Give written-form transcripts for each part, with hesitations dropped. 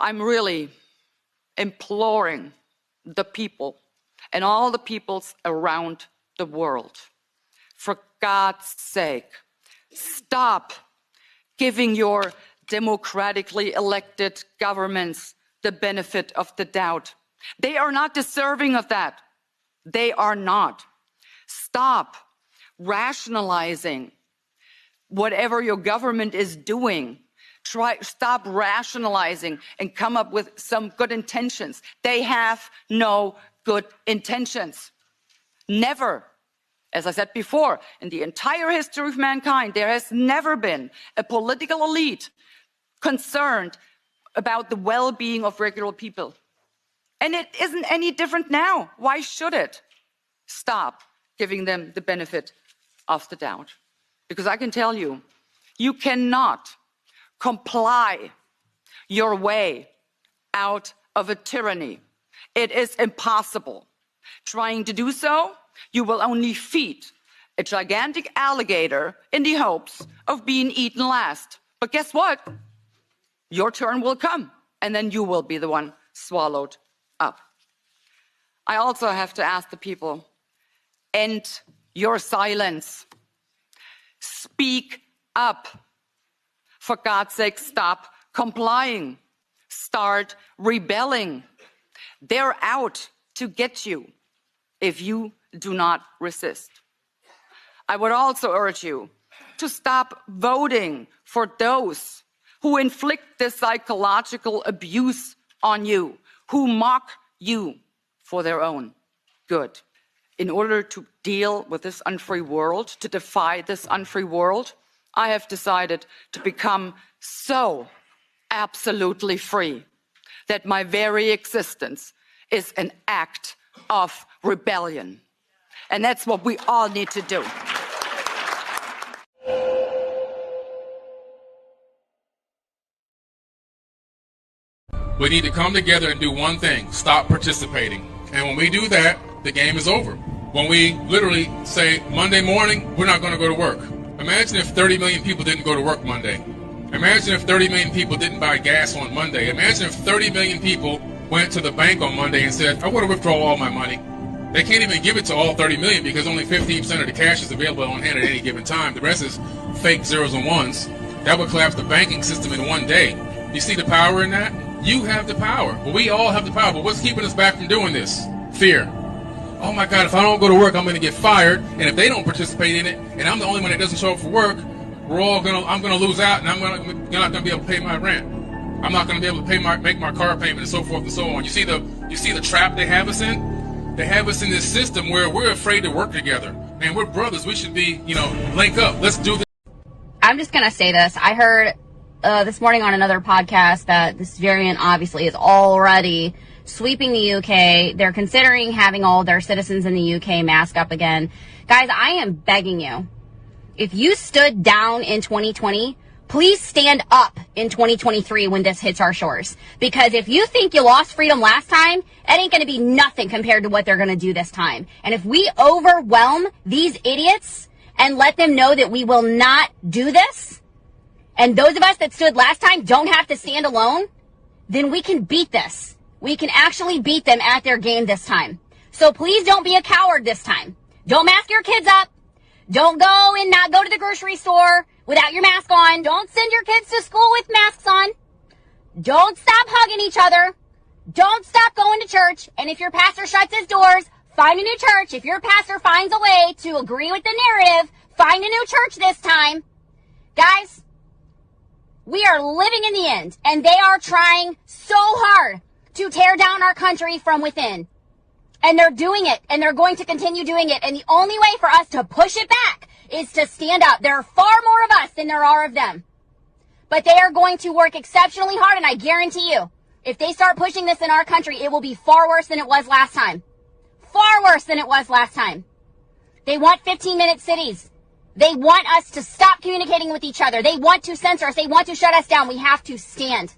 I'm really imploring the people and all the peoples around the world, for God's sake, stop giving your democratically elected governments the benefit of the doubt. They are not deserving of that. They are not. Stop rationalizing whatever your government is doing. Stop rationalizing and come up with some good intentions. They have no good intentions. Never. As I said before, in the entire history of mankind, there has never been a political elite concerned about the well-being of regular people. And it isn't any different now. Why should it? Stop giving them the benefit of the doubt. Because I can tell you, you cannot comply your way out of a tyranny. It is impossible. Trying to do so, you will only feed a gigantic alligator in the hopes of being eaten last. But guess what? Your turn will come, and then you will be the one swallowed up. I also have to ask the people, end your silence. Speak up. For God's sake, stop complying. Start rebelling. They're out to get you if you do not resist. I would also urge you to stop voting for those who inflict this psychological abuse on you, who mock you for their own good. In order to deal with this unfree world, to defy this unfree world, I have decided to become so absolutely free that my very existence is an act of rebellion. And that's what we all need to do. We need to come together and do one thing: stop participating. And when we do that, the game is over. When we literally say, Monday morning, we're not going to go to work. Imagine if 30 million people didn't go to work Monday. Imagine if 30 million people didn't buy gas on Monday. Imagine if 30 million people went to the bank on Monday and said, I want to withdraw all my money. They can't even give it to all 30 million because only 15% of the cash is available on hand at any given time. The rest is fake zeros and ones. That would collapse the banking system in one day. You see the power in that? You have the power. Well, we all have the power. But what's keeping us back from doing this? Fear. Oh my God, if I don't go to work, I'm going to get fired. And if they don't participate in it, and I'm the only one that doesn't show up for work, I'm going to lose out, and I'm not going to be able to pay my rent. I'm not going to be able to make my car payment, and so forth and so on. You see the trap they have us in? They have us in this system where we're afraid to work together. Man, we're brothers. We should be, link up. Let's do this. I'm just going to say this. I heard this morning on another podcast that this variant obviously is already sweeping the UK. They're considering having all their citizens in the UK mask up again. Guys, I am begging you. If you stood down in 2020, please stand up in 2023 when this hits our shores. Because if you think you lost freedom last time, it ain't going to be nothing compared to what they're going to do this time. And if we overwhelm these idiots and let them know that we will not do this, and those of us that stood last time don't have to stand alone, then we can beat this. We can actually beat them at their game this time. So please don't be a coward this time. Don't mask your kids up. Don't go and not go to the grocery store without your mask on. Don't send your kids to school with masks on. Don't stop hugging each other. Don't stop going to church. And if your pastor shuts his doors, find a new church. If your pastor finds a way to agree with the narrative, find a new church this time. Guys, we are living in the end, and they are trying so hard to tear down our country from within. And they're doing it, and they're going to continue doing it. And the only way for us to push it back is to stand up. There are far more of us than there are of them. But they are going to work exceptionally hard, and I guarantee you, if they start pushing this in our country, it will be far worse than it was last time. Far worse than it was last time. They want 15-minute cities. They want us to stop communicating with each other. They want to censor us. They want to shut us down. We have to stand.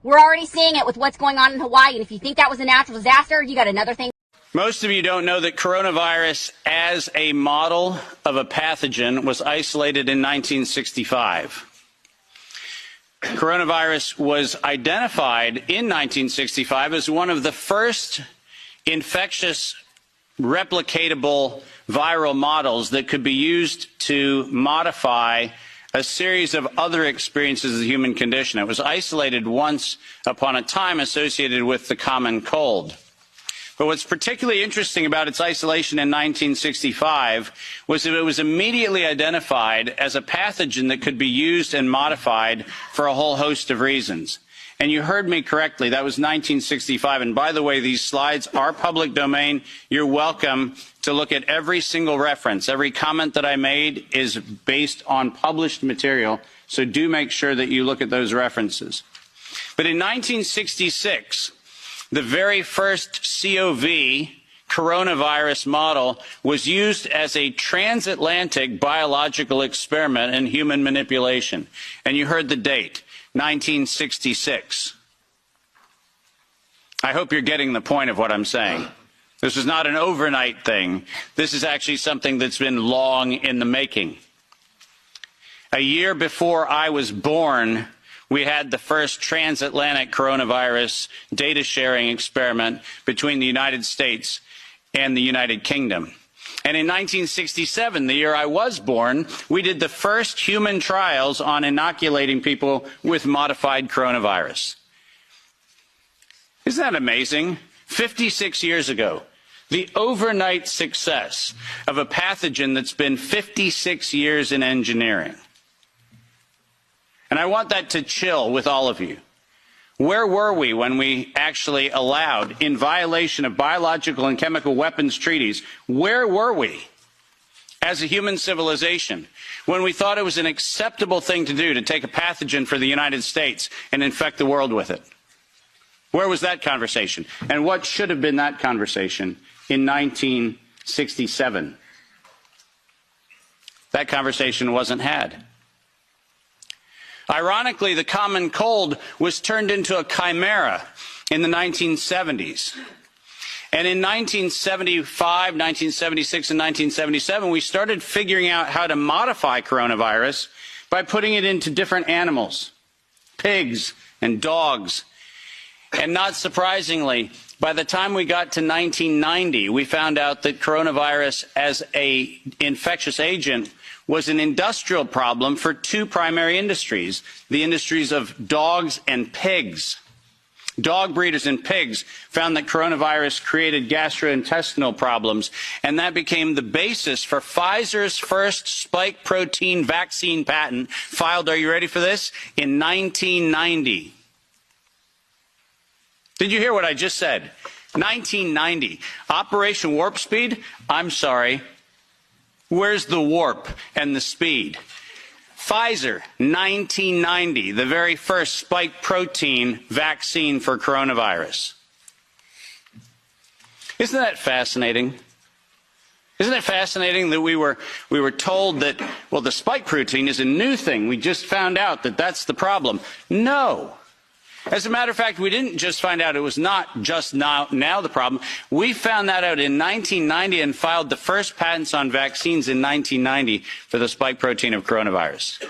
We're already seeing it with what's going on in Hawaii. And if you think that was a natural disaster, you got another thing. Most of you don't know that coronavirus as a model of a pathogen was isolated in 1965. coronavirus was identified in 1965 as one of the first infectious replicatable viral models that could be used to modify a series of other experiences of the human condition. It was isolated once upon a time associated with the common cold. But what's particularly interesting about its isolation in 1965 was that it was immediately identified as a pathogen that could be used and modified for a whole host of reasons. And you heard me correctly, that was 1965. And by the way, these slides are public domain. You're welcome to look at every single reference. Every comment that I made is based on published material, so do make sure that you look at those references. But in 1966, the very first COV coronavirus model was used as a transatlantic biological experiment in human manipulation. And you heard the date, 1966. I hope you're getting the point of what I'm saying. This is not an overnight thing. This is actually something that's been long in the making. A year before I was born, we had the first transatlantic coronavirus data sharing experiment between the United States and the United Kingdom. And in 1967, the year I was born, we did the first human trials on inoculating people with modified coronavirus. Isn't that amazing? 56 years ago, the overnight success of a pathogen that's been 56 years in engineering. And I want that to chill with all of you. Where were we when we actually allowed, in violation of biological and chemical weapons treaties, where were we as a human civilization when we thought it was an acceptable thing to do to take a pathogen for the United States and infect the world with it? Where was that conversation? And what should have been that conversation in 1967? That conversation wasn't had. Ironically, the common cold was turned into a chimera in the 1970s. And in 1975, 1976, and 1977, we started figuring out how to modify coronavirus by putting it into different animals, pigs and dogs. And not surprisingly, by the time we got to 1990, we found out that coronavirus as an infectious agent was an industrial problem for two primary industries, the industries of dogs and pigs. Dog breeders and pigs found that coronavirus created gastrointestinal problems, and that became the basis for Pfizer's first spike protein vaccine patent, filed, are you ready for this, in 1990. Did you hear what I just said? 1990. Operation Warp Speed? I'm sorry. Where's the warp and the speed? Pfizer, 1990, the very first spike protein vaccine for coronavirus. Isn't that fascinating? Isn't it fascinating that we were told that, well, the spike protein is a new thing. We just found out that that's the problem. No. As a matter of fact, we didn't just find out it was not just now the problem. We found that out in 1990 and filed the first patents on vaccines in 1990 for the spike protein of coronavirus.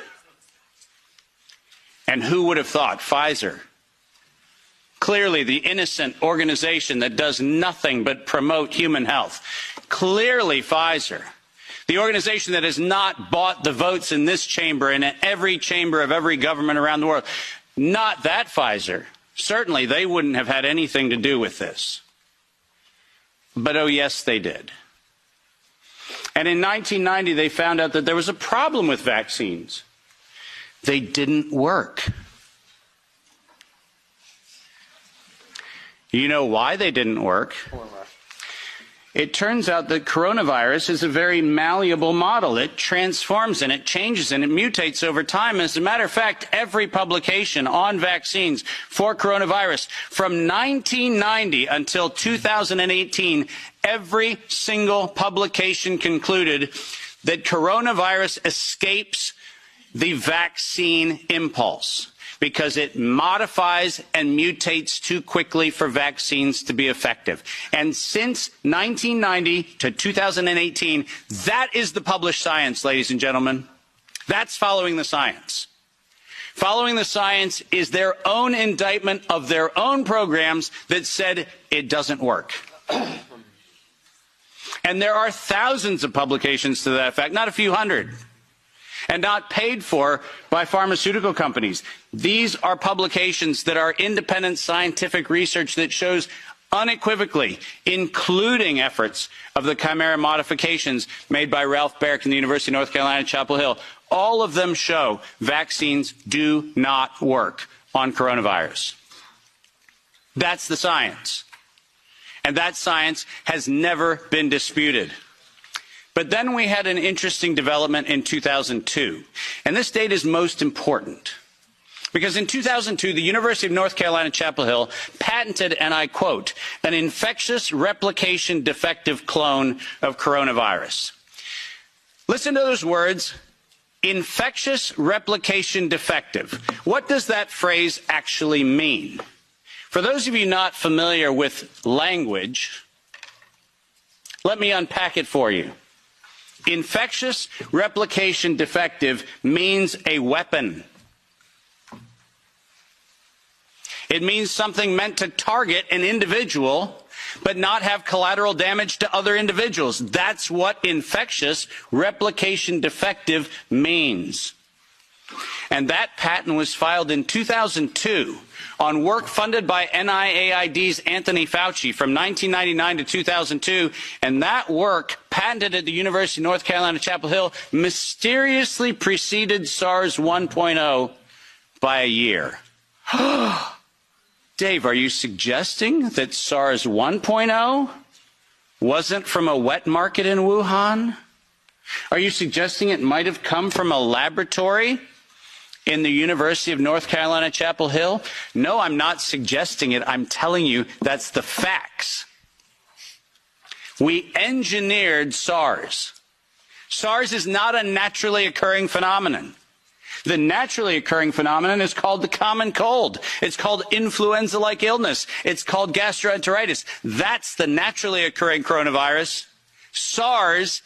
And who would have thought? Pfizer. Clearly the innocent organization that does nothing but promote human health. Clearly Pfizer. The organization that has not bought the votes in this chamber and in every chamber of every government around the world. Not that Pfizer. Certainly they wouldn't have had anything to do with this. But oh yes, they did. And in 1990, they found out that there was a problem with vaccines. They didn't work. You know why they didn't work? It turns out that coronavirus is a very malleable model. It transforms and it changes and it mutates over time. As a matter of fact, every publication on vaccines for coronavirus from 1990 until 2018, every single publication concluded that coronavirus escapes the vaccine impulse, because it modifies and mutates too quickly for vaccines to be effective. And since 1990 to 2018, that is the published science, ladies and gentlemen. That's following the science. Following the science is their own indictment of their own programs that said it doesn't work. And there are thousands of publications to that effect, not a few hundred, and not paid for by pharmaceutical companies. These are publications that are independent scientific research that shows unequivocally, including efforts of the chimera modifications made by Ralph Baric in the University of North Carolina, Chapel Hill. All of them show vaccines do not work on coronavirus. That's the science. And that science has never been disputed. But then we had an interesting development in 2002. And this date is most important. Because in 2002, the University of North Carolina, Chapel Hill patented, and I quote, an infectious replication defective clone of coronavirus. Listen to those words, infectious replication defective. What does that phrase actually mean? For those of you not familiar with language, let me unpack it for you. Infectious replication defective means a weapon. It means something meant to target an individual, but not have collateral damage to other individuals. That's what infectious replication defective means. And that patent was filed in 2002 on work funded by NIAID's Anthony Fauci from 1999 to 2002. And that work, patented at the University of North Carolina, Chapel Hill, mysteriously preceded SARS 1.0 by a year. Dave, are you suggesting that SARS 1.0 wasn't from a wet market in Wuhan? Are you suggesting it might have come from a laboratory in the University of North Carolina, Chapel Hill? No, I'm not suggesting it. I'm telling you that's the facts. We engineered SARS. SARS is not a naturally occurring phenomenon. The naturally occurring phenomenon is called the common cold. It's called influenza-like illness. It's called gastroenteritis. That's the naturally occurring coronavirus. SARS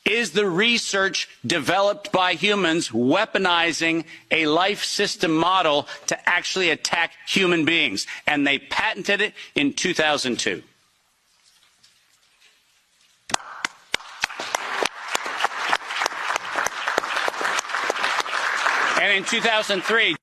is the research developed by humans weaponizing a life system model to actually attack human beings. And they patented it in 2002. And in 2003,